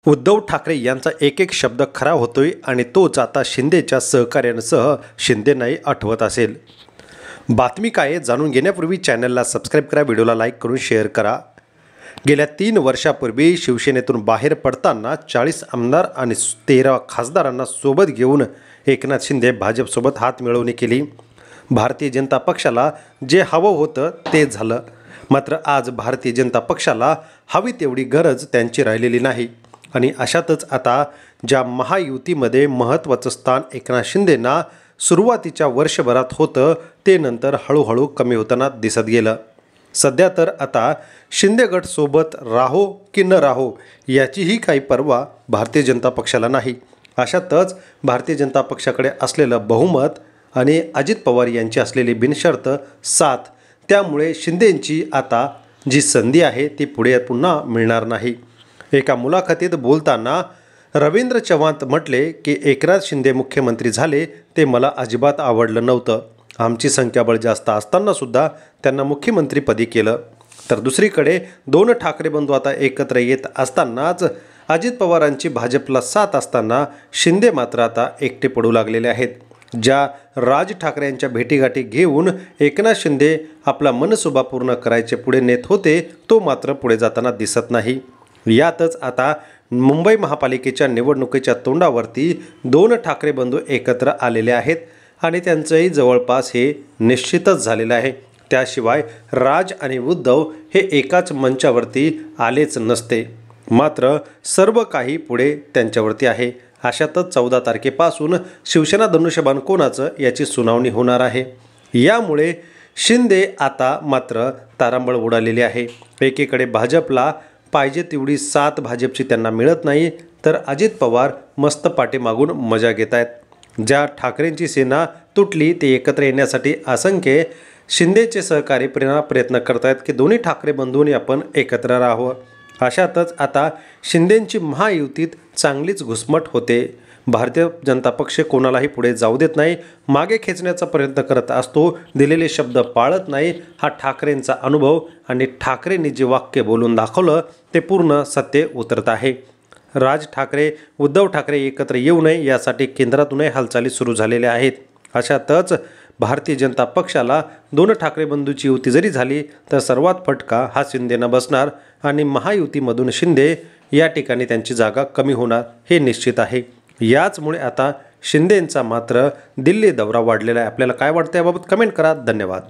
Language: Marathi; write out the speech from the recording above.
उद्धव ठाकरे यांचा एक एक शब्द खरा होतोय आणि तोच आता शिंदेच्या सहकार्यांसह शिंदेनाही आठवत असेल। बातमी काय जाणून घेण्यापूर्वी चॅनलला सबस्क्राइब करा, व्हिडिओला लाईक करून शेअर करा। गेल्या 3 वर्षापूर्वी शिवसेनेतून बाहेर पडताना 40 आमदार आणि 13 खासदारांना सोबत घेऊन एकनाथ शिंदे भाजपसोबत हात मिळवणी केली। भारतीय जनता पक्षाला जे हवं होतं ते झालं, मात्र आज भारतीय जनता पक्षाला हवी तेवढी गरज त्यांची राहिलेली नाही आणि अशातच आता ज्या महायुतीमध्ये महत्त्वाचं स्थान एकनाथ शिंदेंना सुरुवातीच्या वर्षभरात होतं ते नंतर हळूहळू कमी होताना दिसत गेलं। सध्या तर आता शिंदे गट सोबत राहो की न राहो याचीही काही पर्वा भारतीय जनता पक्षाला नाही। अशातच भारतीय जनता पक्षाकडे असलेलं बहुमत आणि अजित पवार यांची असलेली बिनशर्त साथ, त्यामुळे शिंदेंची आता जी संधी आहे ती पुढे पुन्हा मिळणार नाही। एका मुलाखतीत बोलताना रवींद्र चव्हाण म्हटले की एकनाथ शिंदे मुख्यमंत्री झाले ते मला अजिबात आवडलं नव्हतं। आमची संख्याबळ जास्त असताना सुद्धा त्यांना मुख्यमंत्रीपदी केलं। तर दुसरीकडे 2 ठाकरे बंधू आता एकत्र येत असतानाच अजित पवारांची भाजपला साथ असताना शिंदे मात्र आता एकटे पडू लागलेले आहेत। ज्या राज ठाकरेंच्या भेटीगाठी घेऊन एकनाथ शिंदे आपला मनसुबा पूर्ण करायचे पुढे नेत होते तो मात्र पुढे जाताना दिसत नाही। यातच आता मुंबई महापालिकेच्या निवडणुकीच्या तोंडावरती 2 ठाकरे बंधू एकत्र आलेले आहेत आणि त्यांचंही जवळपास हे निश्चितच झालेलं आहे। त्याशिवाय राज आणि उद्धव हे एकाच मंचावरती आलेच नसते, मात्र सर्व काही पुढे त्यांच्यावरती आहे। अशातच 14 तारखेपासून शिवसेना धनुष्यबाण कोणाचं याची सुनावणी होणार आहे। यामुळे शिंदे आता मात्र तारांबळ उडालेली आहे। एकीकडे भाजपला पाहिजे तेवढी साथ भाजपची त्यांना मिळत नाही, तर अजित पवार मस्त पाठीमागून मजा घेत आहेत। ज्या ठाकरेंची सेना तुटली ते एकत्र येण्यासाठी असंख्य शिंदेचे सहकारी प्रयत्न करत आहेत की दोन्ही ठाकरे बंधूंनी आपण एकत्र राहावं। अशातच आता शिंदेंची महायुतीत चांगलीच घुसमट होते। भारतीय जनता पक्ष कोणालाही पुढे जाऊ देत नाही, मागे खेचण्याचा प्रयत्न करत असतो, दिलेले शब्द पाळत नाही। हा ठाकरेंचा अनुभव आणि ठाकरेंनी जे वाक्य बोलून दाखवलं ते पूर्ण सत्य उतरत आहे। राज ठाकरे उद्धव ठाकरे एकत्र येऊ नये यासाठी केंद्रातूनही हालचाली सुरू झालेल्या आहेत। अशातच भारतीय जनता पक्षाला 2 ठाकरे बंधूची युती जरी झाली तर सर्वात फटका हा शिंदेंना बसणार आणि महायुतीमधून शिंदे या ठिकाणी त्यांची जागा कमी होणार हे निश्चित आहे। याचमुळे आता शिंदेंचा मात्र दिल्ली दौरा वाढलेला आहे। आपल्याला काय वाटतं याबाबत कमेंट करा। धन्यवाद।